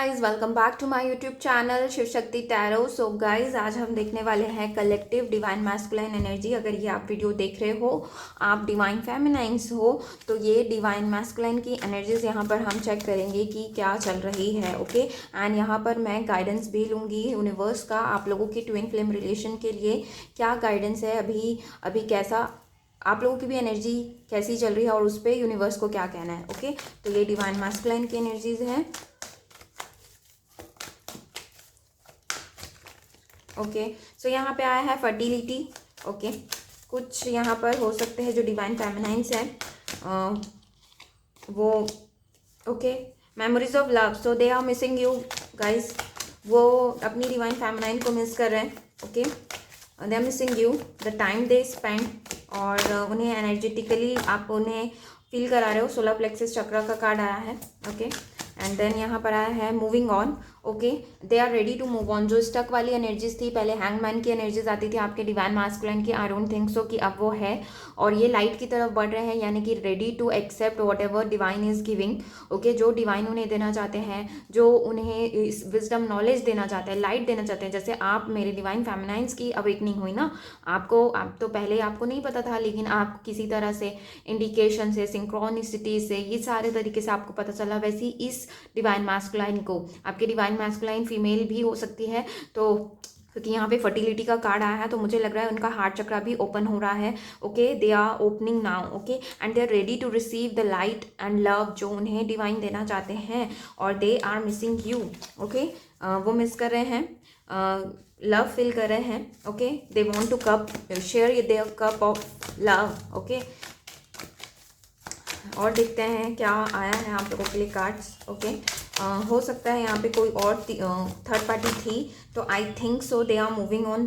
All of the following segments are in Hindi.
Guys, welcome back to my YouTube channel Shiv Shakti tarot. So guys, आज हम देखने वाले हैं कलेक्टिव डिवाइन मैस्कुलाइन एनर्जी। अगर ये आप वीडियो देख रहे हो, आप डिवाइन फेमिनाइंस हो, तो ये डिवाइन मैस्कुलाइन की एनर्जीज यहाँ पर हम चेक करेंगे कि क्या चल रही है। ओके, एंड यहाँ पर मैं गाइडेंस भी लूँगी यूनिवर्स का आप लोगों के ट्विन फ्लेम रिलेशन के लिए क्या गाइडेंस है, अभी कैसा आप लोगों की भी एनर्जी कैसी चल रही है और उस पर यूनिवर्स को क्या कहना है। ओके, तो ये डिवाइन मैस्कुलाइन की एनर्जीज है। ओके, सो यहाँ पे आया है फर्टिलिटी। ओके, कुछ यहाँ पर हो सकते हैं जो डिवाइन फेमिनाइंस है वो। Okay, memories of love, so they are missing you guys. वो अपनी डिवाइन फेमिनाइन को मिस कर रहे हैं। Okay, they are missing you, the time they spend, और उन्हें एनर्जेटिकली आप उन्हें फील करा रहे हो। सोलर प्लेक्सस चक्र का कार्ड आया है। ओके, एंड देन यहाँ पर आया है moving on. Okay, they are ready to move on. जो स्टक वाली एनर्जीज थी, पहले हैंगमैन की एनर्जीज आती थी आपके डिवाइन मैस्कुलाइन की, आई डोंट थिंक सो कि अब वो है, और ये लाइट की तरफ बढ़ रहे हैं, यानी कि ready to accept whatever divine is giving. Okay, जो डिवाइन उन्हें देना चाहते हैं, जो उन्हें इस विजडम नॉलेज देना चाहते हैं, लाइट देना चाहते हैं। जैसे आप मेरे डिवाइन फेमिनाइंस की अवेकनिंग हुई ना, आप तो पहले आपको नहीं पता था, लेकिन आप किसी तरह से इंडिकेशन से, सिंक्रोनिसिटी से, ये सारे तरीके से आपको पता चला। वैसे इस डिवाइन मैस्कुलाइन को, आपके डिवाइन मैस्कुलाइन फीमेल भी हो सकती है, तो क्योंकि यहाँ पे फर्टिलिटी का कार्ड आया है, तो मुझे लग रहा है उनका हार्ट चक्र भी ओपन हो रहा है। Okay, they are opening now. Okay, and they are ready to receive the light and love जो उन्हें डिवाइन देना चाहते हैं, और they are missing you. Okay, वो मिस कर रहे हैं, लव फील कर रहे हैं। Okay, they want to cup share their cup of love. Okay, और देखते हैं क्या आया है आप लोगों के लिए कार्ड्स। ओके, हो सकता है यहाँ पे कोई और थर्ड पार्टी थी, तो I think so they are moving on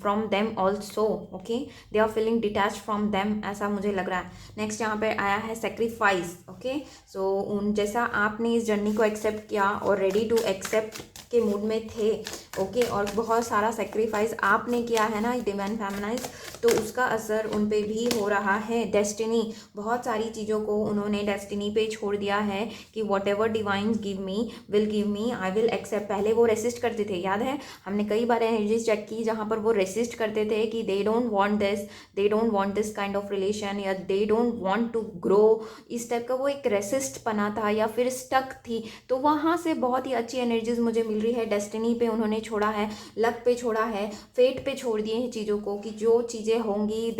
from them also. Okay, they are feeling detach from them, ऐसा मुझे लग रहा है। नेक्स्ट यहाँ पे आया है सेक्रीफाइस। ओके, सो उन जैसा आपने इस जर्नी को एक्सेप्ट किया और रेडी टू एक्सेप्ट के मूड में थे। ओके, और बहुत सारा सेक्रीफाइस आपने किया है ना डिवाइन फेमिनाइज, तो उसका असर उन पे भी हो रहा है। डेस्टिनी, बहुत सारी चीज़ों को उन्होंने डेस्टिनी पे छोड़ दिया है कि whatever divine give me I will accept. पहले वो रेसिस्ट करते थे, याद है हमने कई बार एनर्जीज चेक की जहाँ पर वो रेसिस्ट करते थे कि they don't want this kind of relation, या they don't want to grow. इस टाइप का वो एक रेसिस्ट पना था, या फिर स्टक थी। तो वहाँ से बहुत ही अच्छी एनर्जीज मुझे मिल रही है। डेस्टिनी पे उन्होंने छोड़ा है, लक पे छोड़ा है, फेट पे छोड़ दिए हैं चीज़ों को कि जो चीज़ें होंगी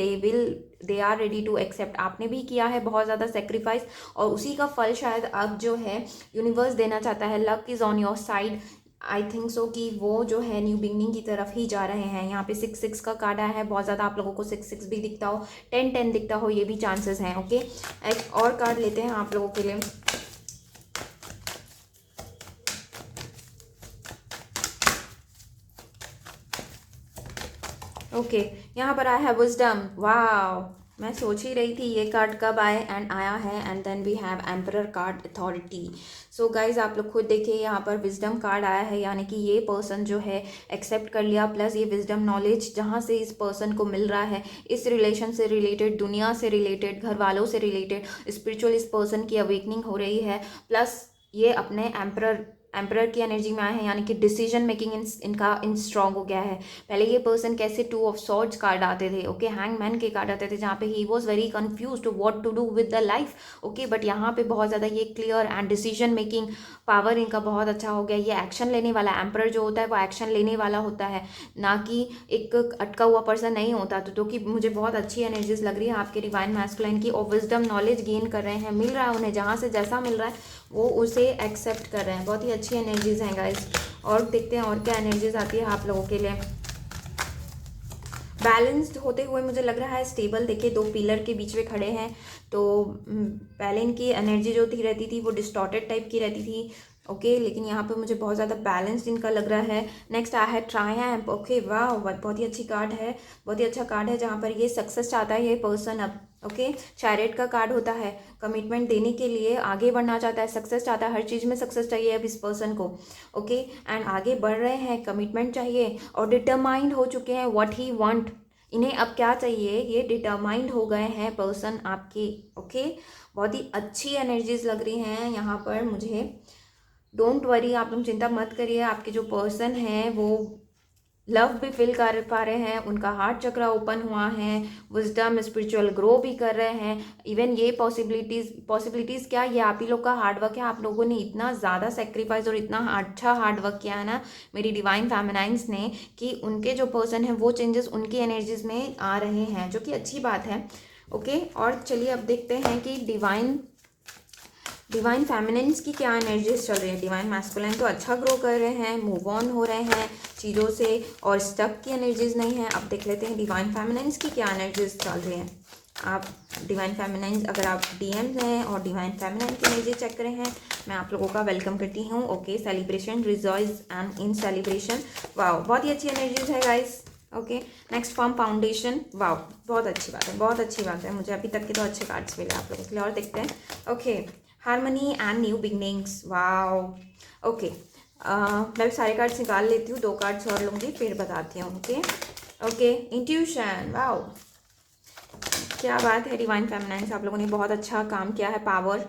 they are ready to accept. आपने भी किया है बहुत ज़्यादा सेक्रीफाइस, और उसी का फल शायद अब जो है यूनिवर्स देना चाहता है। Luck is on your side. I think सो कि वो जो है न्यू बिगनिंग की तरफ ही जा रहे हैं। यहाँ पे 6-6 का कार्ड आया है, बहुत ज़्यादा आप लोगों को 6-6 भी दिखता हो, 10-10 दिखता हो, ये भी चांसेस हैं। ओके, एक और कार्ड लेते हैं आप लोगों के लिए। ओके, यहाँ पर आया है विजडम। वाह, मैं सोच ही रही थी ये कार्ड कब आए, एंड आया है। And then we have emperor card, authority. So guys, आप लोग खुद देखिए, यहाँ पर विजडम कार्ड आया है, यानी कि ये पर्सन जो है एक्सेप्ट कर लिया, प्लस ये विजडम नॉलेज जहाँ से इस पर्सन को मिल रहा है, इस रिलेशन से रिलेटेड, दुनिया से रिलेटेड, घर वालों से रिलेटेड, स्पिरिचुअल इस पर्सन की अवेकनिंग हो रही है। प्लस ये अपने एम्परर की एनर्जी में आए हैं, यानी कि डिसीजन मेकिंग इनका स्ट्रांग हो गया है। पहले ये पर्सन कैसे 2 ऑफ सॉर्ड्स कार्ड आते थे, ओके, हैंगमैन के कार्ड आते थे, जहाँ पे ही was very confuse to what to do with the life. Okay, but यहाँ पे बहुत ज़्यादा ये clear and decision making power इनका बहुत अच्छा हो गया। ये एक्शन लेने वाला, एम्परर जो होता है वो एक्शन लेने वाला होता है, ना कि एक अटका हुआ पर्सन नहीं होता। तो कि मुझे बहुत अच्छी एनर्जीज लग रही है आपके डिवाइन मैस्कुलाइन की, और विजडम नॉलेज गेन कर रहे हैं, मिल रहा है उन्हें, जहाँ से जैसा मिल रहा है वो उसे एक्सेप्ट कर रहे हैं। बहुत ही अच्छी एनर्जीज हैं गाइस। और देखते हैं और क्या एनर्जीज आती है आप लोगों के लिए। बैलेंस्ड होते हुए मुझे लग रहा है, स्टेबल। देखिए, 2 पिलर के बीच में खड़े हैं, तो पहले इनकी एनर्जी जो थी रहती थी वो डिस्टॉर्टेड टाइप की रहती थी। ओके, लेकिन यहाँ पे मुझे बहुत ज़्यादा बैलेंस्ड इनका लग रहा है। नेक्स्ट आया है ट्रायम्फ। ओके, वाह, बहुत ही अच्छी कार्ड है, बहुत ही अच्छा कार्ड है, जहाँ पर ये सक्सेस चाहता है ये पर्सन अब। ओके, चैरियट का कार्ड होता है, कमिटमेंट देने के लिए आगे बढ़ना चाहता है, सक्सेस चाहता है, हर चीज़ में सक्सेस चाहिए अब इस पर्सन को। ओके, एंड आगे बढ़ रहे हैं, कमिटमेंट चाहिए, और डिटरमाइंड हो चुके हैं व्हाट ही वांट। इन्हें अब क्या चाहिए, ये डिटरमाइंड हो गए हैं पर्सन आपके। ओके, बहुत ही अच्छी एनर्जीज लग रही हैं यहाँ पर मुझे। डोंट वरी, आप लोग चिंता मत करिए। आपके जो पर्सन है वो लव भी फील कर पा रहे हैं, उनका हार्ट चक्र ओपन हुआ है, विजडम स्पिरिचुअल ग्रो भी कर रहे हैं। इवन ये पॉसिबिलिटीज़ क्या, ये आप ही लोग का हार्डवर्क है। आप लोगों ने इतना ज़्यादा सेक्रीफाइस और इतना अच्छा हार्डवर्क किया है ना मेरी डिवाइन फेमिनाइंस ने, कि उनके जो पर्सन है वो चेंजेस उनकी एनर्जीज में आ रहे हैं, जो कि अच्छी बात है। ओके, और चलिए अब देखते हैं कि डिवाइन फेमिनिन्स की क्या एनर्जीज चल रही है। डिवाइन मैस्कुलिन तो अच्छा ग्रो कर रहे हैं, मूव ऑन हो रहे हैं चीज़ों से, और स्टक की एनर्जीज नहीं है। अब देख लेते हैं डिवाइन फेमिनिन्स की क्या एनर्जीज चल रही हैं। आप डिवाइन फेमिनिन्स, अगर आप डीएम हैं और डिवाइन फेमिनिन की एनर्जी चेक कर रहे हैं, मैं आप लोगों का वेलकम करती हूँ। Okay, celebration, rejoice and in celebration. Wow, बहुत ही अच्छी एनर्जीज है guys. Okay, next form foundation. Wow, बहुत अच्छी बात है, बहुत अच्छी बात है। मुझे अभी तक के तो अच्छे कार्ड्स मिले आप लोगों के लिए। और देखते हैं। Okay, harmony and new beginnings. Wow, okay, मैं सारे कार्ड्स निकाल लेती हूँ, 2 कार्ड्स और लूँगी फिर बताती हूँ। Okay okay, intuition. वाओ, क्या बात है डिवाइन फेमिनाइन्स, आप लोगों ने बहुत अच्छा काम किया है। Power.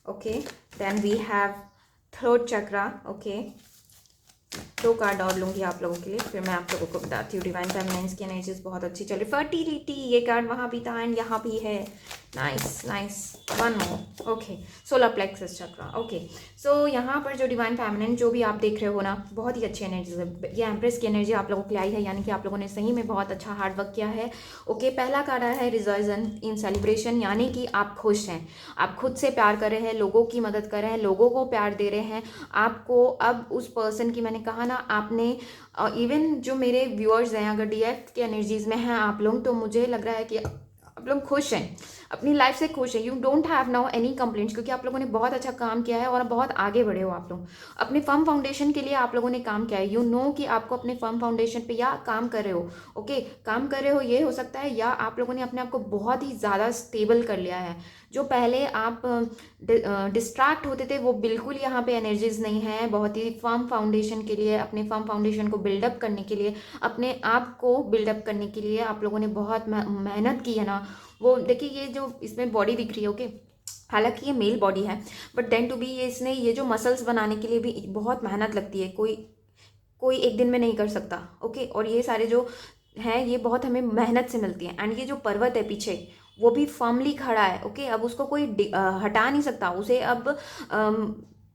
Okay, then we have third chakra. Okay, 2 card और लूँगी आप लोगों के लिए, फिर मैं आप लोगों को बताती हूँ। डिवाइन फेमिनाइन्स की एनर्जीज बहुत अच्छी चल रही। फर्टिलिटी, ये कार्ड वहाँ भी था एंड यहाँ भी है। नाइस नाइस, 1 मोर। ओके, सोलर प्लेक्सस चक्रा। ओके, सो यहाँ पर जो डिवाइन फेमिनाइन जो भी आप देख रहे हो ना, बहुत ही अच्छी एनर्जीज है। ये एम्प्रेस की एनर्जी आप लोगों के लिए आई है, यानी कि आप लोगों ने सही में बहुत अच्छा हार्डवर्क किया है। ओके, पहला कार्ड आया है रिजॉइजन इन सेलिब्रेशन, यानी कि आप खुश हैं, आप खुद से प्यार कर रहे हैं, लोगों की मदद कर रहे हैं, लोगों को प्यार दे रहे हैं। आपको अब उस पर्सन की, मैंने कहा ना, आपने इवन जो मेरे व्यूअर्स हैं, अगर डीएफ के एनर्जीज में हैं आप लोग, तो मुझे लग रहा है कि आप लोग खुश हैं, अपनी लाइफ से खुश हैं। You don't have now any complaints, क्योंकि आप लोगों ने बहुत अच्छा काम किया है और बहुत आगे बढ़े हो आप लोग। अपने फर्म फाउंडेशन के लिए आप लोगों ने काम किया है। यू नो कि आपको अपने फर्म फाउंडेशन पे या काम कर रहे हो। ओके, काम कर रहे हो, ये हो सकता है, या आप लोगों ने अपने आप को बहुत ही ज़्यादा स्टेबल कर लिया है। जो पहले आप डिस्ट्रैक्ट होते थे, वो बिल्कुल यहाँ पे एनर्जीज नहीं है। बहुत ही फर्म फाउंडेशन के लिए, अपने फर्म फाउंडेशन को बिल्डअप करने के लिए, अपने आप को बिल्डअप करने के लिए आप लोगों ने बहुत मेहनत की है ना। वो देखिए, ये जो इसमें बॉडी दिख रही है, ओके, हालांकि ये मेल बॉडी है, बट देन टू बी ये इसने ये जो मसल्स बनाने के लिए भी बहुत मेहनत लगती है। कोई कोई एक दिन में नहीं कर सकता। ओके, और ये सारे जो हैं ये बहुत हमें मेहनत से मिलती है। एंड ये जो पर्वत है पीछे, वो भी फर्मली खड़ा है। ओके, अब उसको कोई हटा नहीं सकता उसे। अब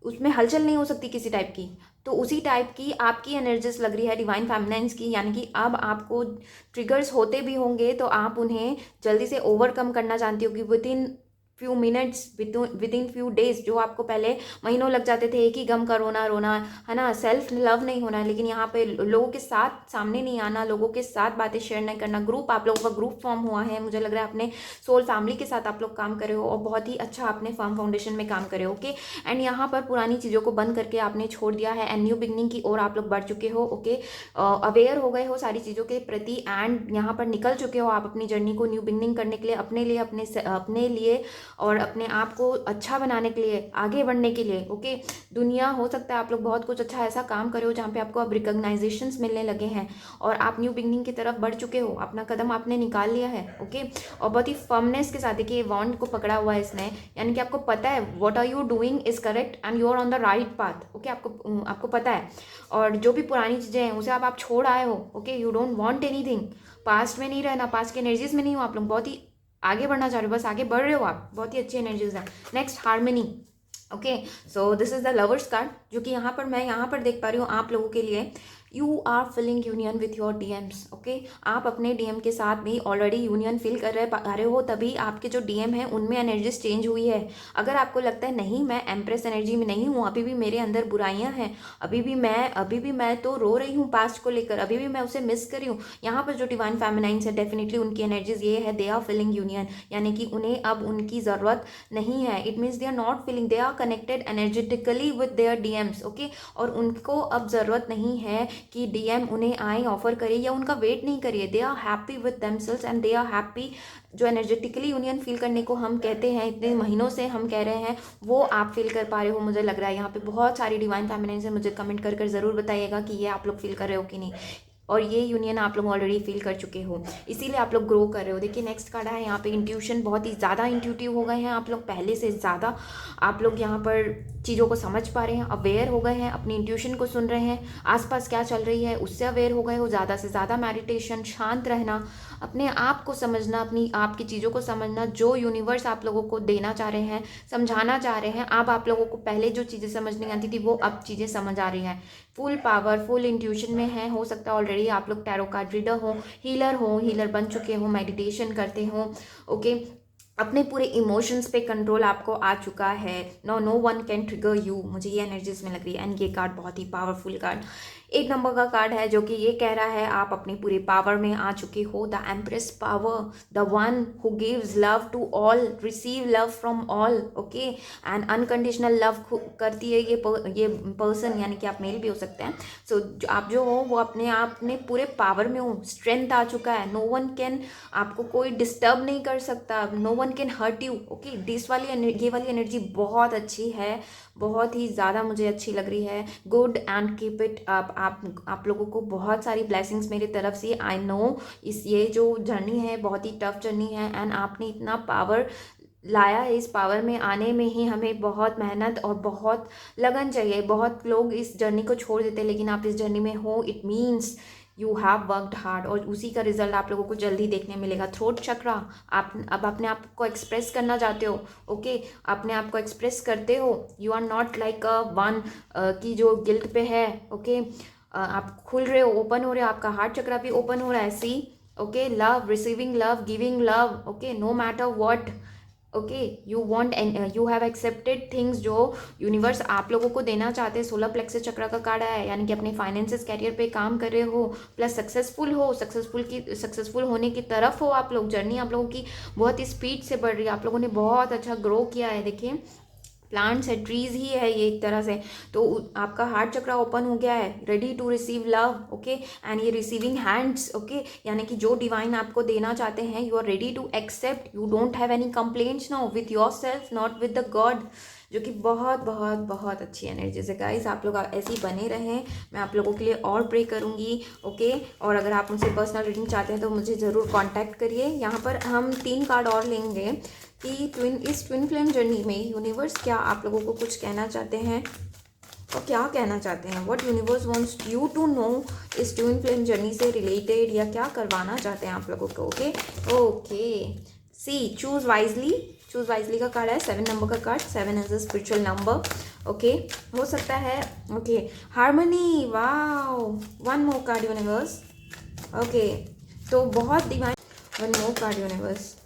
उसमें हलचल नहीं हो सकती किसी टाइप की। तो उसी टाइप की आपकी एनर्जीज लग रही है डिवाइन फेमिनाइन्स की, यानी कि अब आपको ट्रिगर्स होते भी होंगे तो आप उन्हें जल्दी से ओवरकम करना जानती हो कि with in few minutes, with in few days. जो आपको पहले महीनों लग जाते थे एक ही गम का रोना रोना, है ना, सेल्फ लव नहीं होना, लेकिन यहाँ पे लोगों के साथ सामने नहीं आना, लोगों के साथ बातें शेयर नहीं करना। ग्रुप, आप लोगों का ग्रुप फॉर्म हुआ है, मुझे लग रहा है अपने सोल फैमिली के साथ आप लोग काम करे हो, और बहुत ही अच्छा आपने फर्म फाउंडेशन में काम करे हो। ओके, एंड यहाँ पर पुरानी चीज़ों को बंद करके आपने छोड़ दिया है, एंड न्यू बिगनिंग की ओर आप लोग बढ़ चुके हो। ओके, अवेयर हो गए हो सारी चीज़ों के प्रति, एंड यहाँ पर निकल चुके हो आप अपनी जर्नी को न्यू बिगनिंग करने के लिए, अपने लिए और अपने आप को अच्छा बनाने के लिए, आगे बढ़ने के लिए। ओके, दुनिया, हो सकता है आप लोग बहुत कुछ अच्छा ऐसा काम करे हो जहाँ पे आपको अब रिकॉग्नाइजेशंस मिलने लगे हैं, और आप न्यू बिगनिंग की तरफ बढ़ चुके हो, अपना कदम आपने निकाल लिया है। ओके, और बहुत ही फर्मनेस के साथ, देखिए वॉन्ड को पकड़ा हुआ है इसने, यानी कि आपको पता है what are you doing is correct and you are on the right path. Okay, आपको पता है, और जो भी पुरानी चीज़ें हैं उसे आप छोड़ आए हो। Okay, you don't want anything, past में नहीं रहना, पास्ट की एनर्जीज में नहीं हो आप लोग, बहुत ही आगे बढ़ना चाह रहे हो, बस आगे बढ़ रहे हो आप, बहुत ही अच्छी एनर्जीज है। Next, harmony. Okay, so this is the lovers card, जो कि यहाँ पर मैं यहाँ पर देख पा रही हूँ आप लोगों के लिए। You are feeling union with your DMs. Okay, आप अपने डीएम के साथ भी ऑलरेडी यूनियन फील कर रहे हो, तभी आपके जो डीएम है उनमें एनर्जीज चेंज हुई है। अगर आपको लगता है नहीं मैं एम्प्रेस एनर्जी में नहीं हूँ, अभी भी मेरे अंदर बुराइयां हैं, अभी भी मैं तो रो रही हूँ पास्ट को लेकर, अभी भी मैं उसे मिस कर रही हूँ, यहाँ पर जो डिवाइन फेमिनाइन्स है डेफिनेटली उनकी एनर्जीज ये है, दे आर फीलिंग यूनियन, यानी कि उन्हें अब उनकी ज़रूरत नहीं है। It means they are not feeling, they are connected energetically with their DMs. Okay, और उनको अब ज़रूरत नहीं है कि डीएम उन्हें आए ऑफर करे, या उनका वेट नहीं करिए। They are happy with themselves and they are happy. जो एनर्जेटिकली यूनियन फील करने को हम कहते हैं, इतने महीनों से हम कह रहे हैं, वो आप फील कर पा रहे हो। मुझे लग रहा है यहाँ पे बहुत सारी डिवाइन फेमिनाइन से, मुझे कमेंट कर ज़रूर बताइएगा कि ये आप लोग फील कर रहे हो कि नहीं। और ये यूनियन आप लोग ऑलरेडी फील कर चुके हो, इसीलिए आप लोग ग्रो कर रहे हो। देखिए नेक्स्ट कार्ड है यहाँ पे इंट्यूशन, बहुत ही ज़्यादा इंट्यूटिव हो गए हैं आप लोग, पहले से ज़्यादा आप लोग यहाँ पर चीज़ों को समझ पा रहे हैं, अवेयर हो गए हैं, अपनी इंट्यूशन को सुन रहे हैं, आसपास क्या चल रही है उससे अवेयर हो गए हो। ज़्यादा से ज़्यादा मेडिटेशन, शांत रहना, अपने आप को समझना, अपनी आप की चीज़ों को समझना, जो यूनिवर्स आप लोगों को देना चाह रहे हैं, समझाना चाह रहे हैं। अब आप लोगों को पहले जो चीज़ें समझ नहीं आती थी वो अब चीज़ें समझ आ रही हैं, फुल पावर, फुल इंट्यूशन में है। हो सकता है ऑलरेडी आप लोग टैरो कार्ड रीडर हो, हीलर बन चुके हो, मेडिटेशन करते हो, ओके। अपने पूरे इमोशंस पे कंट्रोल आपको आ चुका है। No one can trigger you, मुझे ये एनर्जीज में लग रही है। एंड ये कार्ड बहुत ही पावरफुल कार्ड, 1 नंबर का कार्ड है, जो कि ये कह रहा है आप अपनी पूरी पावर में आ चुके हो। The empress power, the one who gives love to all, receive love from all, okay. And unconditional love करती है ये पर्सन, यानी कि आप मेल भी हो सकते हैं। सो आप जो हो वो अपने आप में पूरे पावर में हो, स्ट्रेंथ आ चुका है। नो वन कैन, आपको कोई डिस्टर्ब नहीं कर सकता, no one can hurt you, okay. ये वाली एनर्जी बहुत अच्छी है, बहुत ही ज़्यादा मुझे अच्छी लग रही है। Good and keep it up. आप लोगों को बहुत सारी ब्लेसिंग्स मेरी तरफ से। आई नो ये जो जर्नी है बहुत ही टफ जर्नी है, एंड आपने इतना पावर लाया है, इस पावर में आने में ही हमें बहुत मेहनत और बहुत लगन चाहिए। बहुत लोग इस जर्नी को छोड़ देते हैं, लेकिन आप इस जर्नी में हो, it means you have worked hard, और उसी का रिजल्ट आप लोगों को जल्दी देखने मिलेगा। थ्रोट चक्रा, आप अब अपने आप को एक्सप्रेस करना चाहते हो, ओके। अपने आप को एक्सप्रेस करते हो, you are not like a one की जो गिल्ट पे है, ओके। आप खुल रहे हो, ओपन हो रहे हो, आपका हार्ट चक्रा भी ओपन हो रहा है, see, okay. Love, receiving love, giving love, okay, no matter what, okay. You want and you have accepted things जो यूनिवर्स आप लोगों को देना चाहते हैं। 16 प्लेक्सस चक्र का कार्ड है, यानी कि अपने फाइनेंसेस, कैरियर पे काम कर रहे हो, प्लस सक्सेसफुल होने की तरफ हो आप लोग। जर्नी आप लोगों की बहुत ही स्पीड से बढ़ रही है, आप लोगों ने बहुत अच्छा ग्रो किया है। देखिए प्लांट्स है, ट्रीज ही है ये एक तरह से। तो आपका हार्ट चक्रा ओपन हो गया है, ready to receive love, okay. And ये रिसीविंग हैंड्स, ओके, यानी कि जो डिवाइन आपको देना चाहते हैं, you are ready to accept, you don't have any complaints now with yourself, not with the God, जो कि बहुत बहुत बहुत अच्छी एनर्जी है गाइस। आप लोग ऐसे ही बने रहें, मैं आप लोगों के लिए और प्रे करूँगी, ओके। और अगर आप मुझसे पर्सनल रीडिंग चाहते हैं तो मुझे ज़रूर कॉन्टैक्ट करिए। यहाँ पर हम 3 कार्ड और लेंगे कि इस ट्विन फ्लेम जर्नी में यूनिवर्स क्या आप लोगों को कुछ कहना चाहते हैं, और क्या कहना चाहते हैं, what universe wants you to know इस ट्विन फ्लेम जर्नी से रिलेटेड, या क्या करवाना चाहते हैं आप लोगों को, okay. Okay, see, choose wisely का कार्ड है, 7 नंबर का card, 7 is a spiritual number, okay. हो सकता है, okay, harmony, wow, 1 more card universe, okay. तो बहुत divine, 1 more card universe,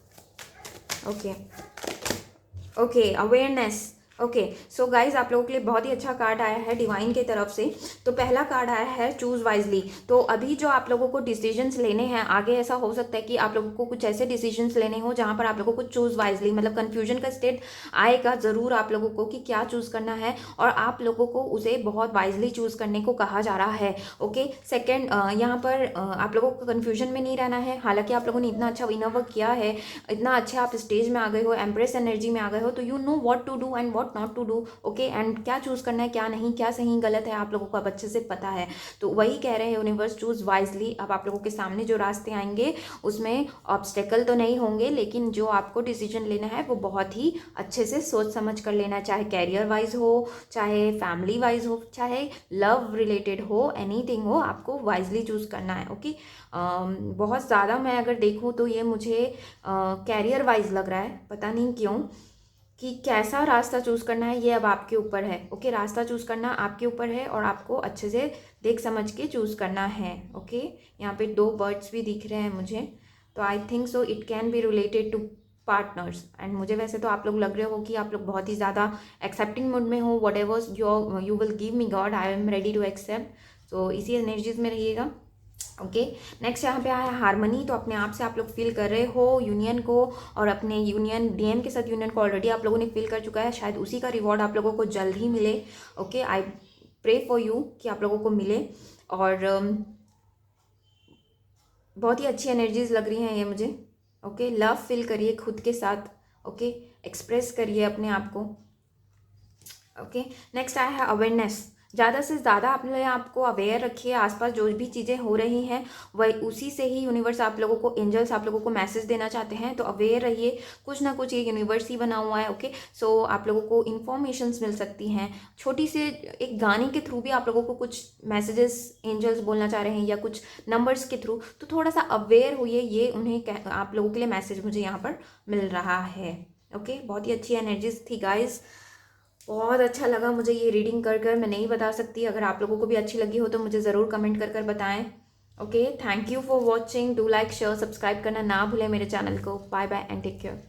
okay, awareness, okay. So guys आप लोगों के लिए बहुत ही अच्छा कार्ड आया है डिवाइन की तरफ से। तो पहला कार्ड आया है चूज वाइजली। तो अभी जो आप लोगों को डिसीजंस लेने हैं, आगे ऐसा हो सकता है कि आप लोगों को कुछ ऐसे डिसीजंस लेने हो जहां पर आप लोगों को चूज वाइजली, मतलब कंफ्यूजन का स्टेट आएगा ज़रूर आप लोगों को कि क्या चूज़ करना है, और आप लोगों को उसे बहुत वाइजली चूज़ करने को कहा जा रहा है, ओके। सेकेंड, यहाँ पर आप लोगों को कन्फ्यूजन में नहीं रहना है। हालांकि आप लोगों ने इतना अच्छा इनर वर्क किया है, इतना अच्छा आप स्टेज में आ गए हो, एम्प्रेस एनर्जी में आ गए हो, तो you know what to do and what not to do, okay. And क्या चूज करना है, क्या नहीं, क्या सही गलत है, आप लोगों को अब अच्छे से पता है। तो वही कह रहे हैं यूनिवर्स, चूज वाइजली। अब आप लोगों के सामने जो रास्ते आएंगे उसमें ऑब्स्टेकल तो नहीं होंगे, लेकिन जो आपको डिसीजन लेना है वो बहुत ही अच्छे से सोच समझ कर लेना है, चाहे कैरियर वाइज हो, चाहे फैमिली वाइज हो, चाहे लव रिलेटेड हो, एनीथिंग हो, आपको वाइजली चूज करना है, ओके। बहुत ज़्यादा मैं अगर देखूँ तो ये मुझे कैरियर वाइज लग रहा है, पता नहीं क्यों, कि कैसा रास्ता चूज़ करना है ये अब आपके ऊपर है, ओके। रास्ता चूज़ करना आपके ऊपर है, और आपको अच्छे से देख समझ के चूज़ करना है, ओके। यहाँ पे 2 बर्ड्स भी दिख रहे हैं मुझे, तो I think so it can be related to partners. And मुझे वैसे तो आप लोग लग रहे हो कि आप लोग बहुत ही ज़्यादा एक्सेप्टिंग मूड में हो, whatever you will give me God, I am ready to accept. So इसी एनर्जीज में रहिएगा, ओके। नेक्स्ट यहाँ पे आया हारमनी। तो अपने आप से आप लोग फील कर रहे हो यूनियन को, और अपने यूनियन डीएम के साथ यूनियन को ऑलरेडी आप लोगों ने फील कर चुका है, शायद उसी का रिवॉर्ड आप लोगों को जल्द ही मिले, okay. I pray for you कि आप लोगों को मिले, और बहुत ही अच्छी एनर्जीज लग रही हैं ये मुझे, ओके। लव फील करिए खुद के साथ, ओके, एक्सप्रेस करिए अपने आप को, ओके। नेक्स्ट आया है अवेयरनेस। ज़्यादा से ज़्यादा अपने आपको अवेयर रखिए, आसपास जो भी चीज़ें हो रही हैं वही उसी से ही यूनिवर्स आप लोगों को, एंजल्स आप लोगों को मैसेज देना चाहते हैं। तो अवेयर रहिए, कुछ ना कुछ ये यूनिवर्स ही बना हुआ है। ओके, सो आप लोगों को इन्फॉर्मेशंस मिल सकती हैं, छोटी से एक गाने के थ्रू भी आप लोगों को कुछ मैसेजेस एंजल्स बोलना चाह रहे हैं, या कुछ नंबर्स के थ्रू। तो थोड़ा सा अवेयर होइए, ये उन्हें आप लोगों के लिए मैसेज मुझे यहाँ पर मिल रहा है। ओके, बहुत ही अच्छी एनर्जीज थी गाइज, बहुत अच्छा लगा मुझे ये रीडिंग कर कर। मैं नहीं बता सकती, अगर आप लोगों को भी अच्छी लगी हो तो मुझे ज़रूर कमेंट कर कर बताएं। Okay, thank you for watching, do like share subscribe करना ना भूलें मेरे चैनल को। Bye bye and take care.